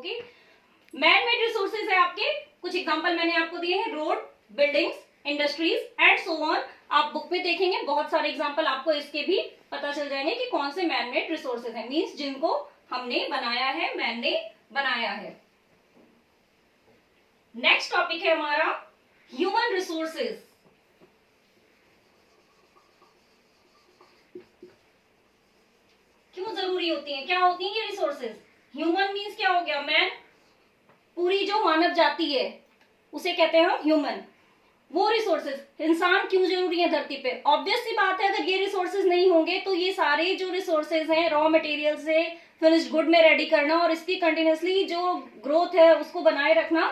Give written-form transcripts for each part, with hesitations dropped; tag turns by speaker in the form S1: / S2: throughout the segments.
S1: Okay. Man made resources है आपके, कुछ एग्जांपल मैंने आपको दिए हैं, road, buildings, industries and so on. आप बुक में देखेंगे बहुत सारे एग्जांपल, आपको इसके भी पता चल जाएंगे कि कौन से मैन मेड रिसोर्सेज हैं, मींस जिनको हमने बनाया है, मैन ने बनाया है। नेक्स्ट टॉपिक है हमारा ह्यूमन रिसोर्सेज। क्यों जरूरी होती हैं, क्या होती हैं ये रिसोर्सेज? ह्यूमन मींस क्या हो गया? मैन, पूरी जो मानव जाति है उसे कहते हैं हम ह्यूमन। वो रिसोर्सेज, इंसान क्यों जरूरी है धरती पे? ऑब्वियस सी बात है, अगर ये रिसोर्सेज नहीं होंगे तो ये सारे जो रिसोर्सेज हैं, रॉ मटेरियल से फिनिश्ड गुड में रेडी करना और इसकी कंटिन्यूसली जो ग्रोथ है उसको बनाए रखना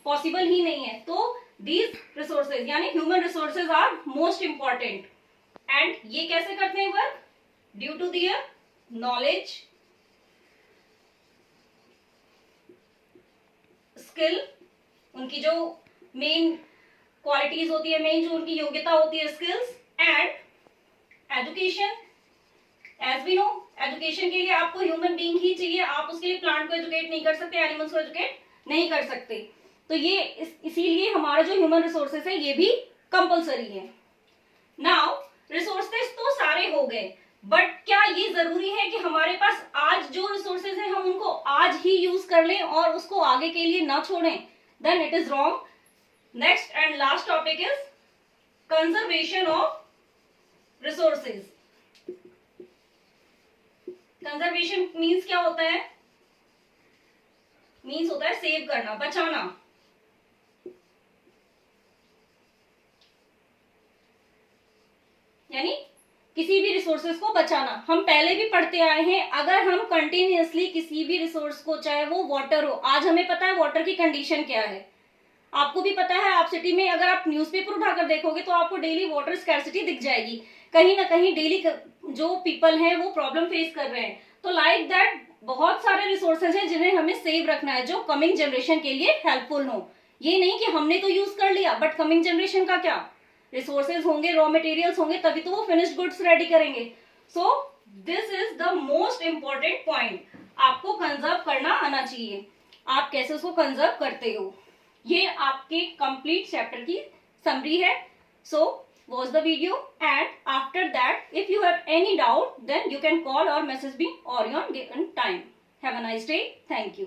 S1: पॉसिबल ही नहीं है। तो दीज रिसोर्सेज यानी human resources are most important. And ये कैसे करते हैं work? Due to their knowledge, skill, उनकी जो मेन क्वालिटीज होती है, मेन जो उनकी योग्यता होती है, skills, and education. As we know, education के लिए आपको ह्यूमन बीइंग ही चाहिए, आप उसके लिए प्लांट को एजुकेट नहीं कर सकते, एनिमल्स को एजुकेट नहीं कर सकते। तो ये इसीलिए हमारा जो ह्यूमन रिसोर्सेज है ये भी कंपलसरी है। नाउ रिसोर्सेज तो सारे हो गए, बट क्या ये जरूरी है कि हमारे पास आज जो रिसोर्सेज है हम उनको आज ही यूज कर लें और उसको आगे के लिए ना छोड़ें? Then it is wrong. Next and last topic is conservation of resources. Conservation means क्या होता है? मीन्स होता है सेव करना, बचाना। यानी किसी भी रिसोर्सेज को बचाना। हम पहले भी पढ़ते आए हैं, अगर हम कंटिन्यूअसली किसी भी रिसोर्स को, चाहे वो वाटर हो, आज हमें पता है वाटर की कंडीशन क्या है, आपको भी पता है, आप सिटी में अगर आप न्यूज़पेपर उठाकर देखोगे तो आपको डेली वाटर स्कैर्सिटी दिख जाएगी, कहीं ना कहीं डेली जो पीपल हैं वो प्रॉब्लम फेस कर रहे हैं। तो लाइक दैट बहुत सारे रिसोर्सेज हैं जिन्हें हमें सेव रखना है, जो कमिंग जनरेशन के लिए हेल्पफुल हो। ये नहीं कि हमने तो यूज कर लिया बट कमिंग जनरेशन का क्या? रिसोर्सेज होंगे, रॉ मटेरियल्स होंगे, तभी तो वो फिनिश्ड गुड्स रेडी करेंगे। So this is the most important point, आपको कंजर्व करना आना चाहिए। आप कैसे उसको कंजर्व करते हो, ये आपके कंप्लीट चैप्टर की समरी है। So watch the video and after that if you have any doubt then you can call or message me or on given time. Have a nice day. Thank you.